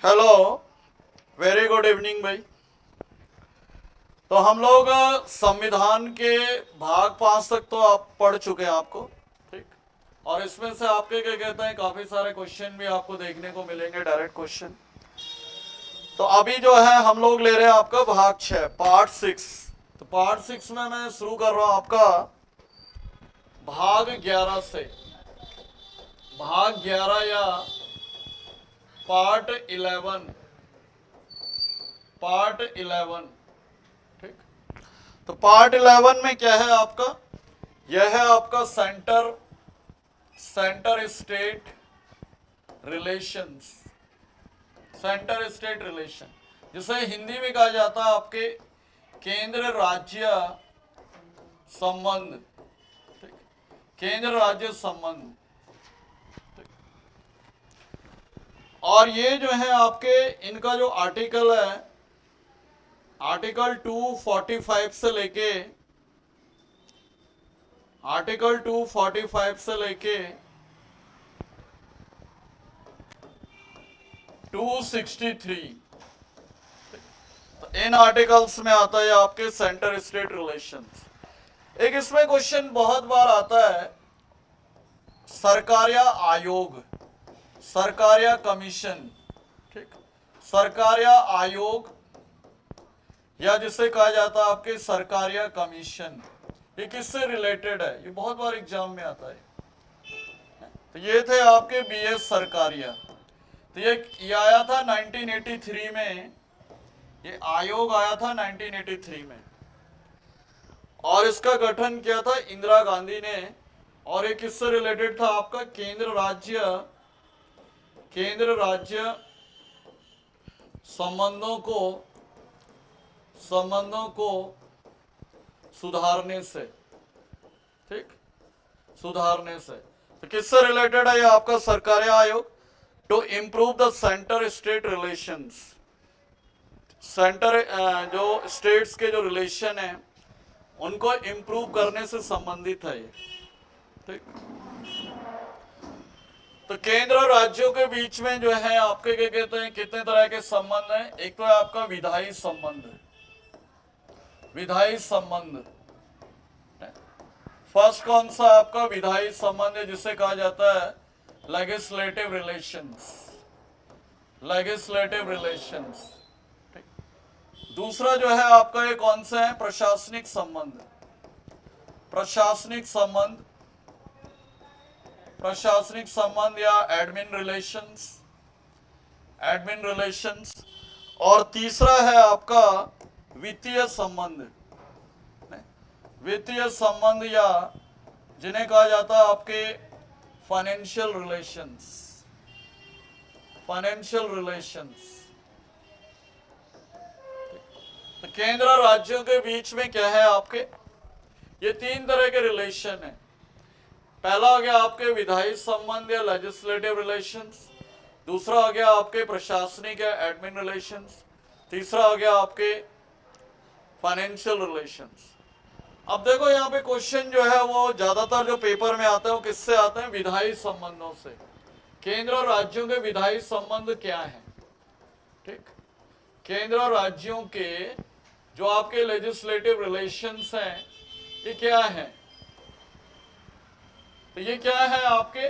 Hello, very good evening भाई। तो हम लोग संविधान के भाग 5 तक तो आप पढ़ चुके हैं आपको, ठीक। और इसमें से आपके क्या कहते हैं काफी सारे क्वेश्चन भी आपको देखने को मिलेंगे, डायरेक्ट क्वेश्चन। तो अभी जो है हम लोग ले रहे हैं आपका भाग 6 पार्ट 6। तो पार्ट 6 में मैं शुरू कर रहा हूं आपका भाग 11 से। भाग 11 या पार्ट 11, पार्ट 11, ठीक। तो पार्ट 11 में क्या है आपका, यह है आपका centre state relations, centre state relation, जिसे हिंदी में कहा जाता है आपके केंद्र राज्य संबंध, ठीक। केंद्र राज्य संबंध, ठीक। और ये जो है आपके इनका जो आर्टिकल है, आर्टिकल 245 से लेके, आर्टिकल 245 से लेके 263, तो इन आर्टिकल्स में आता है आपके सेंटर स्टेट रिलेशंस। एक इसमें क्वेश्चन बहुत बार आता है, सरकारिया आयोग, सरकारिया कमीशन, ठीक। सरकारिया आयोग या जिसे कहा जाता है आपके सरकारिया कमीशन, ये किससे रिलेटेड है, ये बहुत बार एग्जाम में आता है। तो ये थे आपके बीएस सरकारिया। तो ये आया था 1983 में, ये आयोग आया था 1983 में, और इसका गठन किया था इंदिरा गांधी ने। और ये किससे रिलेटेड था आपका, केंद्र राज्य संबंधों को सुधारने से, ठीक, सुधारने से। तो किससे रिलेटेड है ये आपका सरकारी आयोग, to improve the centre state relations, centre जो स्टेट्स के जो रिलेशन है उनको इम्प्रूव करने से संबंधित है ये, ठीक। तो केंद्र और राज्यों के बीच में जो है आपके क्या कहते हैं, कितने तरह के संबंध हैं। एक तो है आपका विधायी संबंध, विधायी संबंध। फर्स्ट कौन सा आपका विधायी संबंध है, जिसे कहा जाता है लेजिस्लेटिव रिलेशंस, लेजिस्लेटिव रिलेशंस, ठीक। दूसरा जो है आपका ये कौन सा है, प्रशासनिक संबंध, प्रशासनिक संबंध, प्रशासनिक संबंध या एडमिन रिलेशंस, एडमिन रिलेशंस। और तीसरा है आपका वित्तीय संबंध, वित्तीय संबंध या जिन्हें कहा जाता है आपके फाइनेंशियल रिलेशंस, फाइनेंशियल रिलेशंस। तो केंद्र और राज्यों के बीच में क्या है आपके, ये तीन तरह के रिलेशन है। पहला हो गया आपके विधायी संबंध या लेजिस्लेटिव रिलेशंस, दूसरा हो गया आपके प्रशासनिक या एडमिन रिलेशंस, तीसरा हो गया आपके फाइनेंशियल रिलेशंस। अब देखो यहाँ पे क्वेश्चन जो है वो ज्यादातर जो पेपर में आता है वो किससे आते हैं, विधायी संबंधों से। केंद्र और राज्यों के विधायी संबंध क्या है, ठीक। केंद्र और राज्यों के जो आपके लेजिस्लेटिव रिलेशंस हैं ये क्या है, तो ये क्या है आपके,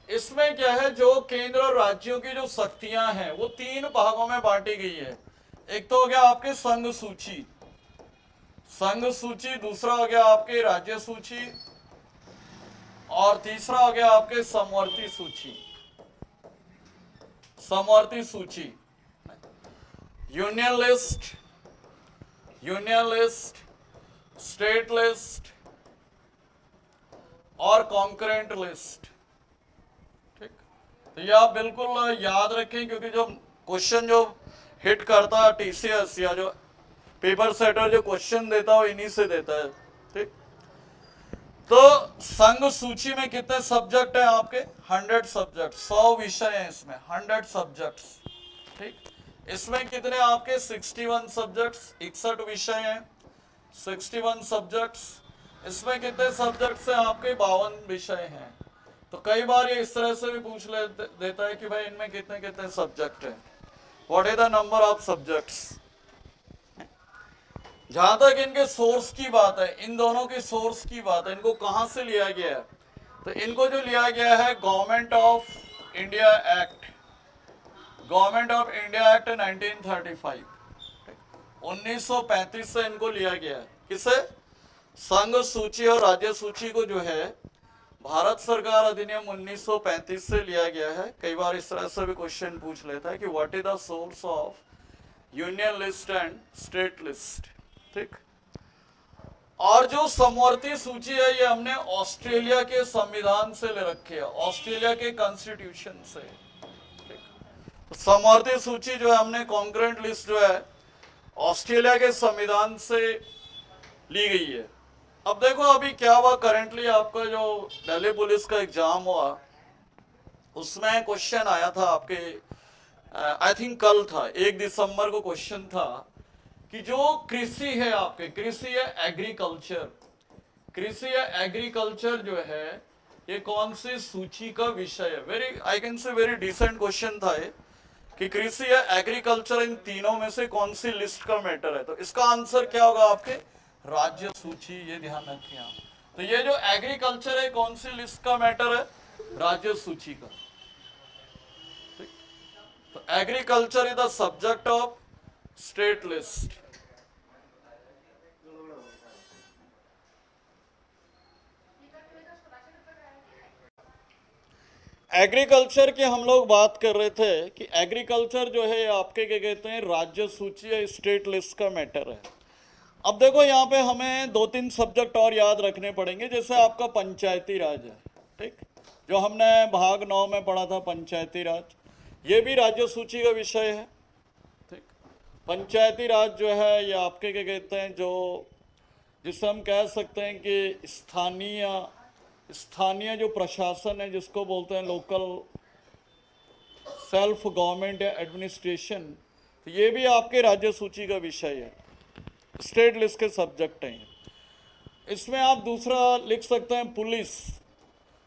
इसमें क्या है, जो केंद्र और राज्यों की जो शक्तियां हैं वो तीन भागों में बांटी गई है। एक तो हो गया आपके संघ सूची, संघ सूची, दूसरा हो गया आपके राज्य सूची, और तीसरा हो गया आपके समवर्ती सूची, समवर्ती सूची। Union list, union list, state list और कॉन्करेंट लिस्ट, ठीक। तो ये आप बिल्कुल याद रखें, क्योंकि जो क्वेश्चन जो हिट करता है टीसीएस या जो पेपर सेटर जो क्वेश्चन देता है वो इन्हीं से देता है, ठीक। तो संघ सूची में कितने सब्जेक्ट हैं आपके, 100 सब्जेक्ट, 100 विषय हैं इसमें, 100 सब्जेक्ट्स, ठीक। इसमें कितने आपके 61 सब्जेक्ट्स, 61 विषय हैं, 61 सब्जेक्ट्स। इसमें कितने सब्जेक्ट्स हैं आपके, 52 विषय हैं। तो कई बार ये इस तरह से भी पूछ ले देता है कि भाई इनमें कितने कितने सब्जेक्ट हैं। What is the number of subjects. जहां तक इनके सोर्स की बात है, इन दोनों की सोर्स की बात है, इनको कहां से लिया गया है, तो इनको जो लिया गया है government of India act, government of India act 1935, 1935 से इनको लिया गया है। किसे? संघ सूची और राज्य सूची को जो है भारत सरकार अधिनियम 1935 से लिया गया है। कई बार इस तरह से भी क्वेश्चन पूछ लेता है कि what is the source of union list and state list. ठीक। और जो समवर्ती सूची है ये हमने ऑस्ट्रेलिया के संविधान से ले रखी है, ऑस्ट्रेलिया के कॉन्स्टिट्यूशन से। ठीक। तो समवर्ती सूची जो है हमने कॉन्करेंट लिस्ट जो है ऑस्ट्रेलिया के संविधान से ली गई है। अब देखो अभी क्या हुआ, करेंटली आपका जो दिल्ली पुलिस का एग्जाम हुआ उसमें क्वेश्चन आया था आपके, आई थिंक कल था, 1 दिसंबर को क्वेश्चन था कि जो कृषि है आपके, कृषि है एग्रीकल्चर, कृषि या एग्रीकल्चर जो है ये कौन सी सूची का विषय है। Very I can say very decent question था ये कि कृषि या एग्रीकल्चर इन तीनों में से कौन सी लिस्ट का मैटर है। तो इसका आंसर क्या होगा आपके? राज्य सूची। ये ध्यान रखें आप। तो ये जो एग्रीकल्चर है कौन सी लिस्ट का मैटर है? राज्य सूची का। तो agriculture is the subject of state list. Agriculture की हम लोग बात कर रहे थे कि एग्रीकल्चर जो है आपके क्या कहते हैं, राज्य सूची या स्टेट लिस्ट का मैटर है। अब देखो यहाँ पे हमें 2-3 सब्जेक्ट और याद रखने पड़ेंगे। जैसे आपका पंचायती राज है, ठीक, जो हमने भाग 9 में पढ़ा था पंचायती राज, ये भी राज्य सूची का विषय है। ठीक। पंचायती राज जो है ये आपके क्या कहते हैं, जो जिसे हम कह सकते हैं कि स्थानीय जो प्रशासन है, जिसको बोलते हैं लोकल सेल्फ गवर्नमेंट या एडमिनिस्ट्रेशन, तो ये भी आपके राज्य सूची का विषय है, स्टेट लिस्ट के सब्जेक्ट हैं। इसमें आप दूसरा लिख सकते हैं पुलिस।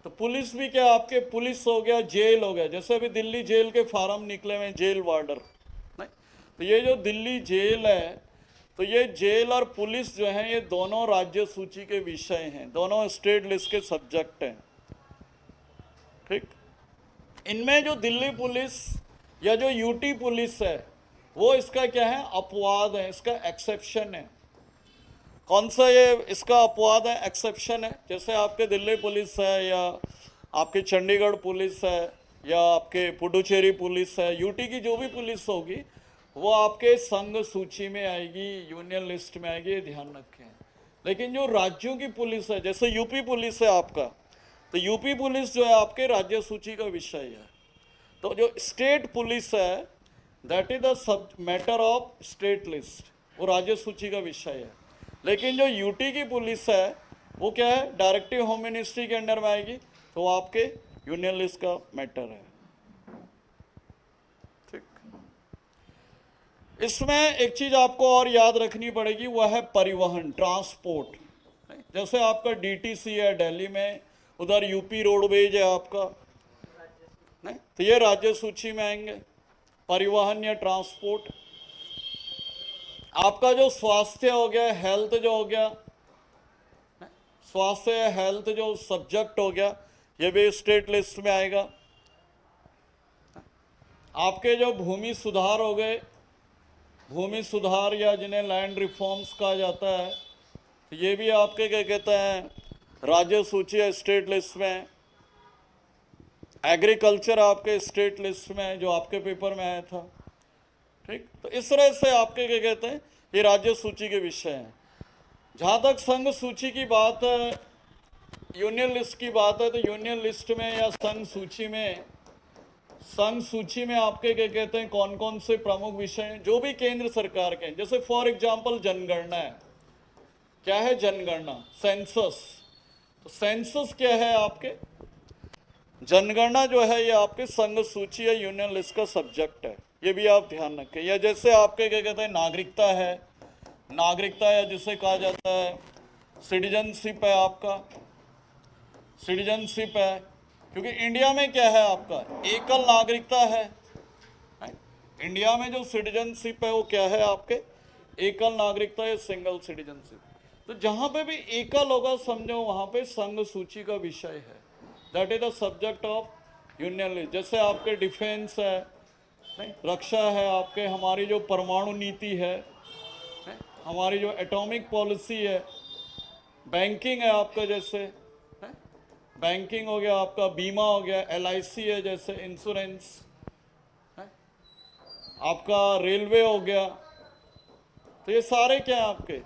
तो पुलिस भी क्या आपके, पुलिस हो गया, जेल हो गया। जैसे अभी दिल्ली जेल के फार्म निकले हुए, जेल वार्डर, नहीं, तो ये जो दिल्ली जेल है, तो ये जेल और पुलिस जो है ये दोनों राज्य सूची के विषय हैं, दोनों स्टेट लिस्ट के सब्जेक्ट हैं। ठीक। इनमें जो दिल्ली पुलिस या जो यूटी पुलिस है वो इसका क्या है, अपवाद है, इसका एक्सेप्शन है। कौन सा ये इसका अपवाद है, एक्सेप्शन है? जैसे आपके दिल्ली पुलिस है या आपके चंडीगढ़ पुलिस है या आपके पुडुचेरी पुलिस है, यूटी की जो भी पुलिस होगी वो आपके संघ सूची में आएगी, यूनियन लिस्ट में आएगी, ध्यान रखें। लेकिन जो राज्यों की पुलिस है, जैसे यूपी पुलिस है आपका, तो यूपी पुलिस जो है आपके राज्य सूची का विषय है। तो जो स्टेट पुलिस है that is the sub matter of state list, वो राज्य सूची का विषय है। लेकिन जो यूटी की पुलिस है वो क्या है, डायरेक्टिव होम मिनिस्ट्री के अंडर में आएगी, तो वो आपके यूनियन लिस्ट का मैटर है। ठीक। इसमें एक चीज आपको और याद रखनी पड़ेगी, वह है परिवहन, ट्रांसपोर्ट। जैसे आपका डीटीसी है दिल्ली में, उधर यूपी रोडवेज है आपका, नहीं, तो ये राज्य सूची में आएंगे, परिवहन या ट्रांसपोर्ट। आपका जो स्वास्थ्य हो गया, हेल्थ जो हो गया, स्वास्थ्य हेल्थ जो सब्जेक्ट हो गया, ये भी स्टेट लिस्ट में आएगा। आपके जो भूमि सुधार हो गए, भूमि सुधार या जिन्हें लैंड रिफॉर्म्स कहा जाता है, तो ये भी आपके क्या कहते हैं, राज्य सूची या स्टेट लिस्ट में। एग्रीकल्चर आपके स्टेट लिस्ट में, जो आपके पेपर में आया था। ठीक। तो इस तरह से आपके क्या कहते हैं, ये राज्य सूची के विषय हैं। जहाँ तक संघ सूची की बात है, यूनियन लिस्ट की बात है, तो यूनियन लिस्ट में या संघ सूची में, संघ सूची में आपके क्या कहते हैं, कौन कौन से प्रमुख विषय हैं जो भी केंद्र सरकार के हैं। जैसे फॉर एग्जांपल जनगणना है। क्या है जनगणना? सेंसस। तो सेंसस क्या है आपके, जनगणना जो है ये आपके संघ सूची या यूनियन लिस्ट का सब्जेक्ट है, ये भी आप ध्यान रखें। या जैसे आपके क्या कहते हैं, नागरिकता है, नागरिकता या जिसे कहा जाता है सिटीजनशिप है, आपका सिटीजनशिप है, क्योंकि इंडिया में क्या है आपका एकल नागरिकता है। इंडिया में जो सिटीजनशिप है वो क्या है आपके, एकल नागरिकता या सिंगल सिटीजनशिप। तो जहां पे भी एकल होगा समझो वहां पे संघ सूची का विषय है, that is the subject of union list. जैसे आपके डिफेंस है, नहीं रक्षा है, आपके हमारी जो परमाणु नीति है, हमारी जो एटॉमिक पॉलिसी है, बैंकिंग है आपका, जैसे बैंकिंग हो गया, आपका बीमा हो गया, LIC है जैसे इंश्योरेंस, आपका रेलवे हो गया। तो ये सारे क्या है आपके,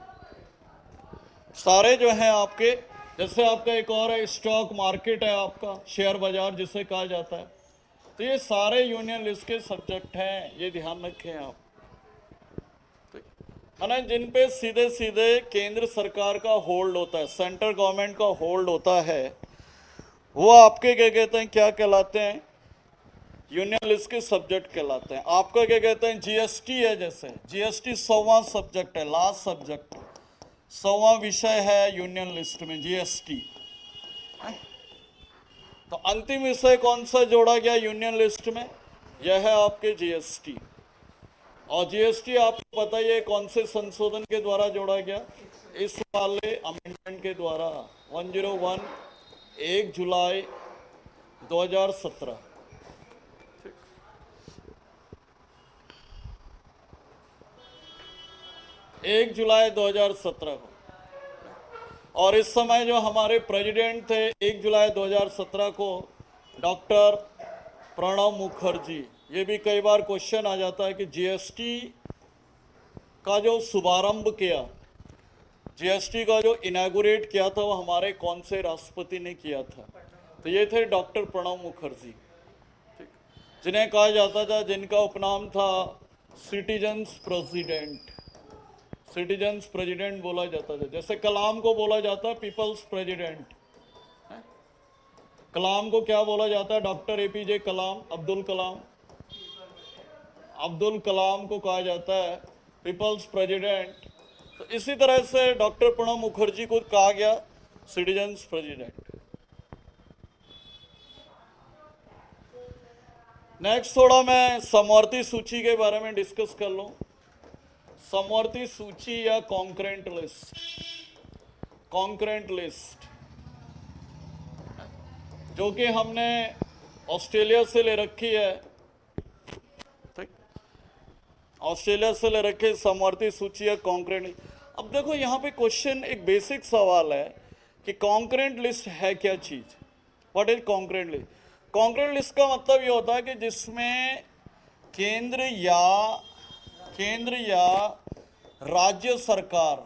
सारे जो हैं आपके, जैसे आपका एक और है स्टॉक मार्केट है आपका, शेयर बाजार जिसे कहा जाता है। तो ये सारे यूनियन लिस्ट के सब्जेक्ट हैं, ये ध्यान रखें आप। है ना, जिन पे सीधे सीधे केंद्र सरकार का होल्ड होता है, सेंट्रल गवर्नमेंट का होल्ड होता है, वो आपके क्या कहते हैं, क्या कहलाते हैं, यूनियन लिस्ट के सब्जेक्ट कहलाते हैं। आपका क्या कहते हैं, GST है, जैसे GST 100वां सब्जेक्ट है, लास्ट सब्जेक्ट, 100वां विषय है यूनियन लिस्ट में GST। तो अंतिम विषय कौन सा जोड़ा गया यूनियन लिस्ट में, यह है आपके GST। और GST आपको पता ही है कौन से संशोधन के द्वारा जोड़ा गया, इस वाले अमेंडमेंट के द्वारा, 101, 1 जुलाई 2017। 1 जुलाई 2017 को। और इस समय जो हमारे प्रेसिडेंट थे 1 जुलाई 2017 को, डॉक्टर प्रणब मुखर्जी। ये भी कई बार क्वेश्चन आ जाता है कि GST का जो शुभारंभ किया, GST का जो इनॉग्रेट किया था, वो हमारे कौन से राष्ट्रपति ने किया था, तो ये थे डॉक्टर प्रणब मुखर्जी, ठीक, जिन्हें कहा जाता था, जिनका उपनाम था सिटीजन्स प्रेसिडेंट, सिटीजन्स प्रेसिडेंट बोला जाता था। जैसे कलाम को बोला जाता है पीपल्स प्रेसिडेंट, कलाम को क्या बोला जाता है, डॉक्टर APJ कलाम, अब्दुल कलाम, अब्दुल कलाम को कहा जाता है पीपल्स प्रेसिडेंट। तो इसी तरह से डॉक्टर प्रणब मुखर्जी को कहा गया सिटीजन्स प्रेसिडेंट। नेक्स्ट थोड़ा मैं समवर्ती सूची के बारे में डिस्कस कर लूं। समवर्ती सूची या कॉन्करेंट लिस्ट, कॉन्करेंट लिस्ट जो कि हमने ऑस्ट्रेलिया से ले रखी है, ठीक, ऑस्ट्रेलिया से ले रखी समवर्ती सूची या कॉन्करेंट। अब देखो यहाँ पे क्वेश्चन, एक बेसिक सवाल है कि कॉन्करेंट लिस्ट है क्या चीज, what is concurrent list. Concurrent list का मतलब ये होता है कि जिसमें केंद्र या राज्य सरकार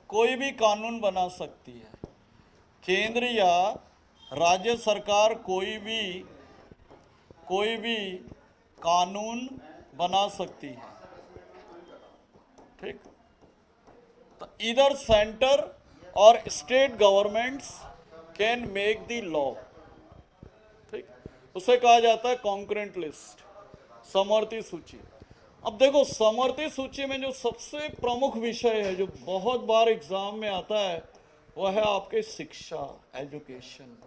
कोई भी कानून बना सकती है, केंद्र या राज्य सरकार कोई भी कानून बना सकती है, ठीक। तो इधर सेंटर और state governments can make the law, ठीक, उसे कहा जाता है कॉन्करेंट लिस्ट, समवर्ती सूची। अब देखो समवर्ती सूची में जो सबसे प्रमुख विषय है, जो बहुत बार एग्जाम में आता है, वह है आपके शिक्षा, एजुकेशन,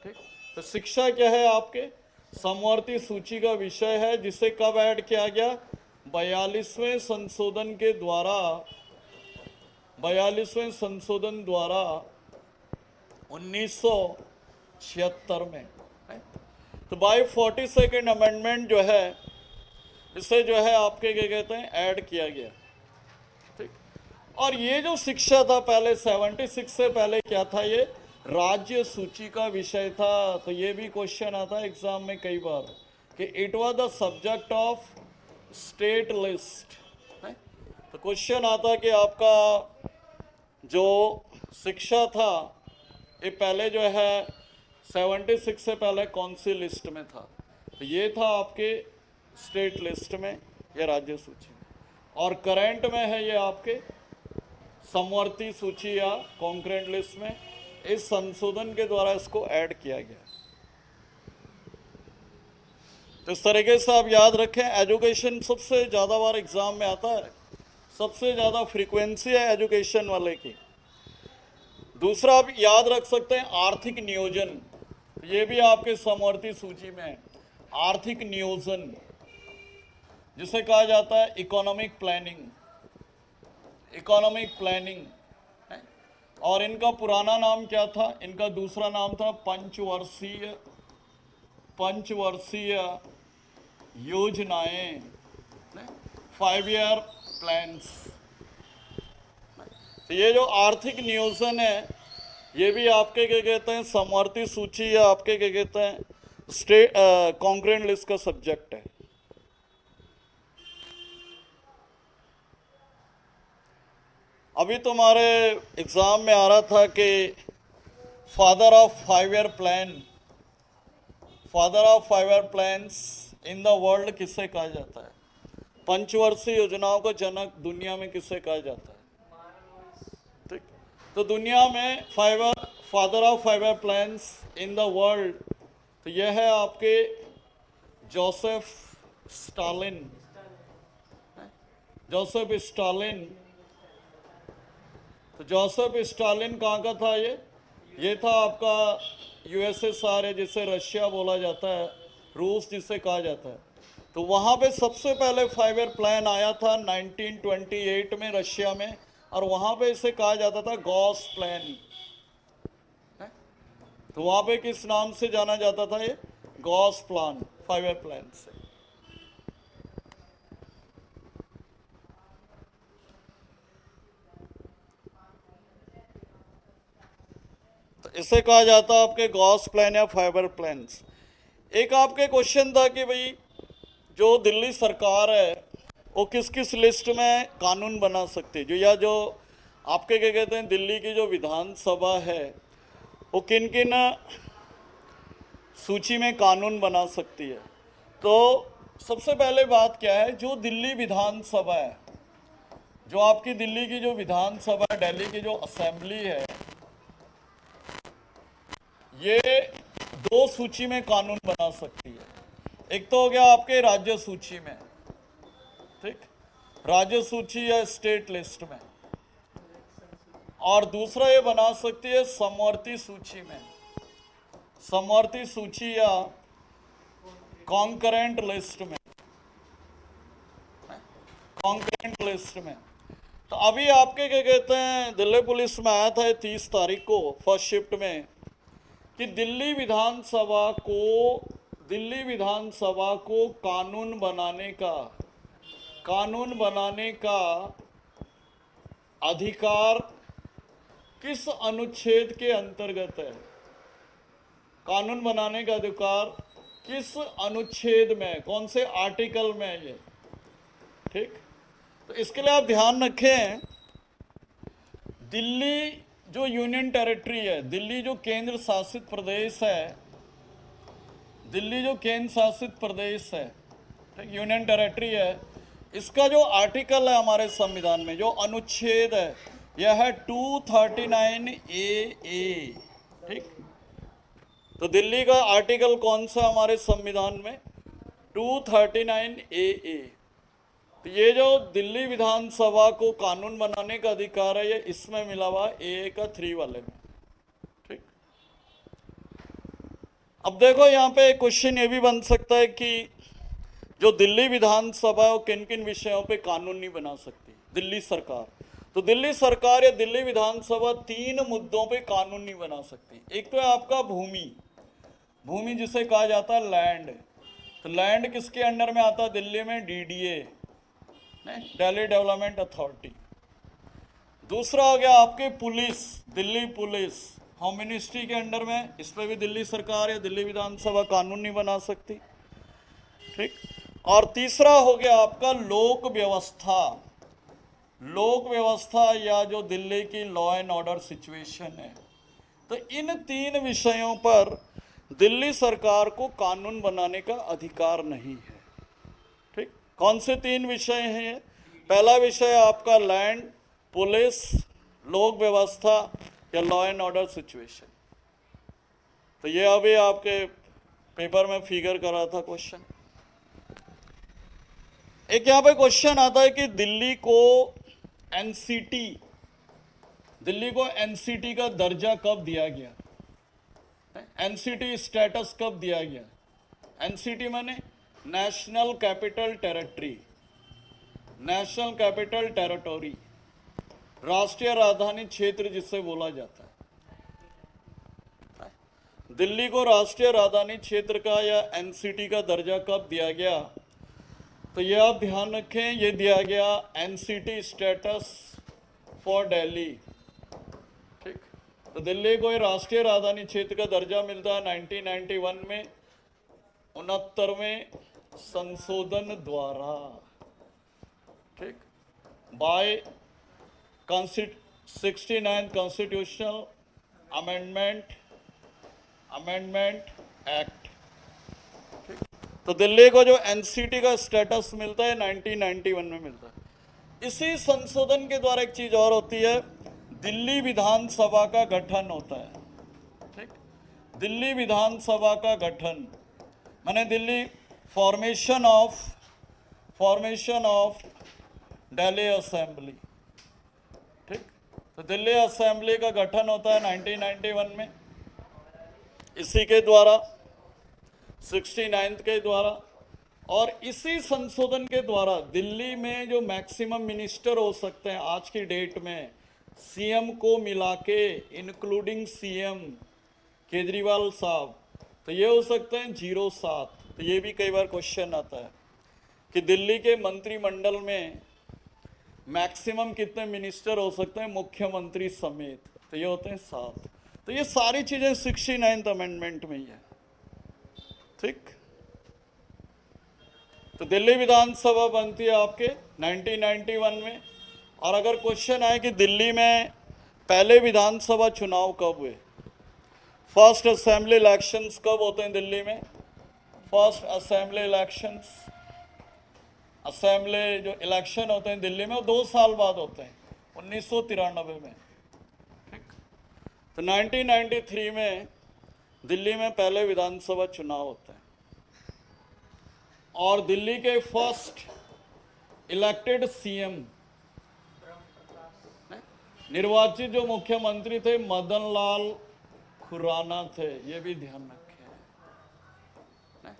ठीक। तो शिक्षा क्या है आपके समवर्ती सूची का विषय है, जिसे कब ऐड किया गया, 42वें संशोधन के द्वारा, 42वें संशोधन द्वारा 1976 में। तो बाय 42nd अमेंडमेंट जो है, इसे जो है आपके क्या कहते हैं, ऐड किया गया, ठीक। और ये जो शिक्षा था पहले 76 से पहले क्या था, ये राज्य सूची का विषय था। तो ये भी क्वेश्चन आता है एग्जाम में कई बार कि it was the subject of state list. तो क्वेश्चन आता कि आपका जो शिक्षा था ये पहले जो है 76 से पहले कौन सी लिस्ट में था, तो ये था आपके स्टेट लिस्ट में या राज्य सूची में, और करंट में है ये आपके समवर्ती सूची या कॉन्करेंट लिस्ट में। इस संशोधन के द्वारा इसको ऐड किया गया। तो इस तरीके से आप याद रखें, एजुकेशन सबसे ज़्यादा बार एग्जाम में आता है, सबसे ज़्यादा फ्रीक्वेंसी है एजुकेशन वाले की। दूसरा आप याद रख सकते हैं आर्थिक नियोजन, ये भी आपके समवर्ती सूची में है, आर्थिक नियोजन। जिसे कहा जाता है इकोनॉमिक प्लानिंग, इकोनॉमिक प्लानिंग। और इनका पुराना नाम क्या था? इनका दूसरा नाम था पंचवर्षीय योजनाएं, 5 ईयर प्लान्स। तो ये जो आर्थिक नियोजन है, ये भी आपके क्या कहते हैं, समवर्ती सूची या आपके क्या कहते हैं, स्टेट कॉन्करेंट लिस्ट का सब्जेक्ट है। अभी तुम्हारे एग्जाम में आ रहा था कि father of 5 year plans in the world किसे कहा जाता है? पंचवर्षीय योजनाओं का जनक दुनिया में किसे कहा जाता है? ठीक, तो दुनिया में father of 5 year plans in the world, तो यह है आपके जोसेफ स्टालिन। तो जोसेफ स्टालिन कहाँ का था? ये था आपका यूएसएसआर है, जिसे रशिया बोला जाता है, रूस जिसे कहा जाता है। तो वहाँ पे सबसे पहले 5 ईयर प्लान आया था 1928 में रशिया में, और वहाँ पे इसे कहा जाता था गॉस प्लान। तो वहाँ पे किस नाम से जाना जाता था? ये गॉस प्लान, 5 ईयर प्लान से। तो इसे कहा जाता है आपके गॉस प्लान या 5 ईयर प्लान्स। एक आपके क्वेश्चन था कि भाई जो दिल्ली सरकार है वो किस किस लिस्ट में कानून बना सकती है, जो आपके क्या कहते हैं, दिल्ली की जो विधानसभा है वो किन किन सूची में कानून बना सकती है। तो सबसे पहले बात क्या है, जो दिल्ली विधानसभा है, जो आपकी दिल्ली की जो विधानसभा है, दिल्ली की जो असेंबली है, ये 2 सूची में कानून बना सकती है। एक तो हो गया आपके राज्य सूची में, ठीक, राज्य सूची या स्टेट लिस्ट में, और दूसरा ये बना सकती है समवर्ती सूची में, समवर्ती सूची या कॉन्करेंट लिस्ट में, कॉन्करेंट लिस्ट में। तो अभी आपके क्या कहते हैं, दिल्ली पुलिस में आया था 30 तारीख को फर्स्ट शिफ्ट में कि दिल्ली विधानसभा को कानून बनाने का अधिकार किस अनुच्छेद के अंतर्गत है? कानून बनाने का अधिकार किस अनुच्छेद में, कौन से आर्टिकल में है ये? ठीक, तो इसके लिए आप ध्यान रखें, दिल्ली जो यूनियन टेरिटरी है, दिल्ली जो केंद्र शासित प्रदेश है, ठीक, यूनियन टेरिटरी है, इसका जो आर्टिकल है हमारे संविधान में, जो अनुच्छेद है, यह है 239A। ठीक, तो दिल्ली का आर्टिकल कौन सा हमारे संविधान में? 239A। तो ये जो दिल्ली विधानसभा को कानून बनाने का अधिकार है, ये इसमें मिला हुआ ए का 3 वाले में। ठीक, अब देखो यहाँ पे क्वेश्चन ये भी बन सकता है कि जो दिल्ली विधानसभा है वो किन किन विषयों पे कानून नहीं बना सकती दिल्ली सरकार। तो दिल्ली सरकार या दिल्ली विधानसभा 3 मुद्दों पे कानून नहीं बना सकती। एक तो है आपका भूमि जिसे कहा जाता है लैंड। तो लैंड किसके अंडर में आता है दिल्ली में? DDA, Delhi development authority. दूसरा हो गया आपके police, Delhi police home ministry के अंडर में, इस पर भी दिल्ली सरकार या दिल्ली विधानसभा कानून नहीं बना सकती। ठीक, और तीसरा हो गया आपका लोक व्यवस्था या जो दिल्ली की लॉ एंड ऑर्डर सिचुएशन है। तो इन 3 विषयों पर दिल्ली सरकार को कानून बनाने का अधिकार नहीं है। ठीक, कौन से 3 विषय हैं? पहला विषय आपका लैंड, पुलिस, लोक व्यवस्था या लॉ एंड ऑर्डर सिचुएशन। तो ये अभी आपके पेपर में फिगर करा था क्वेश्चन। एक यहाँ पे क्वेश्चन आता है कि दिल्ली को एनसीटी का दर्जा कब दिया गया? एनसीटी स्टेटस कब दिया गया? एनसीटी माने national capital territory, national capital territory, राष्ट्रीय राजधानी क्षेत्र जिसे बोला जाता है। दिल्ली को राष्ट्रीय राजधानी क्षेत्र का या एनसीटी का दर्जा कब दिया गया? तो ये आप ध्यान रखें, ये दिया गया एनसीटी स्टेटस फॉर दिल्ली। ठीक, तो दिल्ली को राष्ट्रीय राजधानी क्षेत्र का दर्जा मिलता है 1991 में 69वें संशोधन द्वारा। ठीक, bye 69th constitutional amendment act. तो दिल्ली को जो एनसीटी का स्टेटस मिलता है 1991 में मिलता है। इसी संशोधन के द्वारा एक चीज और होती है, दिल्ली विधानसभा का गठन होता है। ठीक, दिल्ली विधानसभा का गठन माने Delhi formation of Delhi assembly. ठीक, तो दिल्ली असेंबली का गठन होता है 1991 में, इसी के द्वारा 69th के द्वारा। और इसी संशोधन के द्वारा दिल्ली में जो मैक्सिमम मिनिस्टर हो सकते हैं आज की डेट में, सीएम को मिला के इंक्लूडिंग सीएम केजरीवाल साहब, तो ये हो सकते हैं 07। तो ये भी कई बार क्वेश्चन आता है कि दिल्ली के मंत्रिमंडल में मैक्सिमम कितने मिनिस्टर हो सकते हैं मुख्यमंत्री समेत, तो ये होते हैं 7। तो ये सारी चीजें 69th अमेंडमेंट में ही है। ठीक, तो दिल्ली विधानसभा बनती है आपके 1991 में। और अगर क्वेश्चन आए कि दिल्ली में पहले विधानसभा चुनाव कब हुए, फर्स्ट असेंबली इलेक्शंस कब होते हैं दिल्ली में? फर्स्ट असेंबली इलेक्शंस, असेंबली जो इलेक्शन होते हैं दिल्ली में वो 2 साल बाद होते हैं, 1993 में। ठीक, तो 1993 में दिल्ली में पहले विधानसभा चुनाव होता है। और दिल्ली के फर्स्ट इलेक्टेड सीएम निर्वाचित जो मुख्यमंत्री थे मदन लाल खुराना थे, ये भी ध्यान रखें।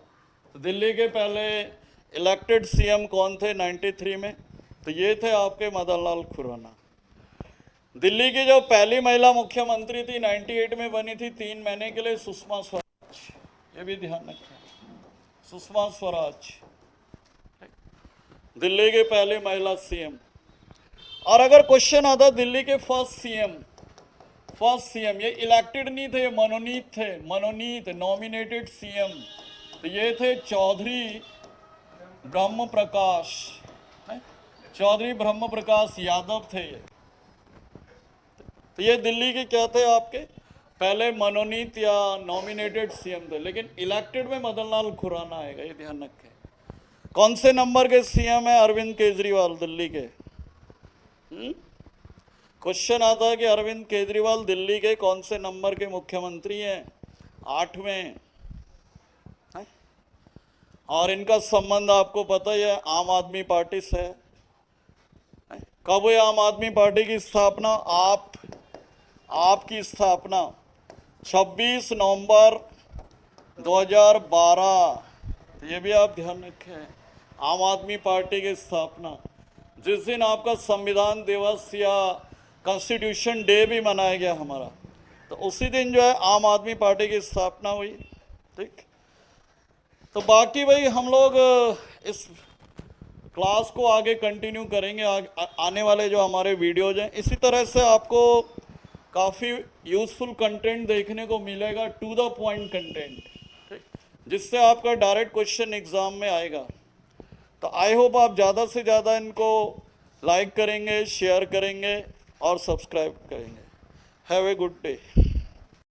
तो दिल्ली के पहले इलेक्टेड सीएम कौन थे 93 में? तो ये थे आपके मदन लाल खुराना। दिल्ली की जो पहली महिला मुख्यमंत्री थी 98 में बनी थी 3 महीने के लिए, सुषमा स्वराज, ये भी ध्यान रखें, सुषमा स्वराज दिल्ली के पहले महिला सीएम। और अगर क्वेश्चन आता दिल्ली के फर्स्ट सीएम, ये इलेक्टेड नहीं थे, ये मनोनीत थे, नॉमिनेटेड सीएम, तो ये थे चौधरी ब्रह्म प्रकाश यादव थे ये। तो ये दिल्ली के क्या थे आपके पहले मनोनीत या नॉमिनेटेड सीएम थे, लेकिन इलेक्टेड में मदन लाल खुराना आएगा, ये ध्यान रखें। कौन से नंबर के सीएम है? अरविंद केजरीवाल दिल्ली के। क्वेश्चन आता है कि अरविंद केजरीवाल दिल्ली के कौन से नंबर के मुख्यमंत्री हैं? 8वें। और इनका संबंध आपको पता ही है आम आदमी पार्टी से। कब हुई आम आदमी पार्टी की स्थापना? आपकी स्थापना 26 नवंबर 2012। ये भी आप ध्यान रखें, आम आदमी पार्टी की स्थापना, जिस दिन आपका संविधान दिवस या कॉन्स्टिट्यूशन डे भी मनाया गया हमारा, तो उसी दिन जो है आम आदमी पार्टी की स्थापना हुई। ठीक, तो बाकी भाई हम लोग इस क्लास को आगे कंटिन्यू करेंगे, आने वाले जो हमारे वीडियोज हैं, इसी तरह से आपको काफ़ी यूज़फुल कंटेंट देखने को मिलेगा, टू द पॉइंट कंटेंट, ठीक, जिससे आपका डायरेक्ट क्वेश्चन एग्जाम में आएगा। तो आई होप आप ज़्यादा से ज़्यादा इनको लाइक करेंगे, शेयर करेंगे और सब्सक्राइब करेंगे। Have a good day.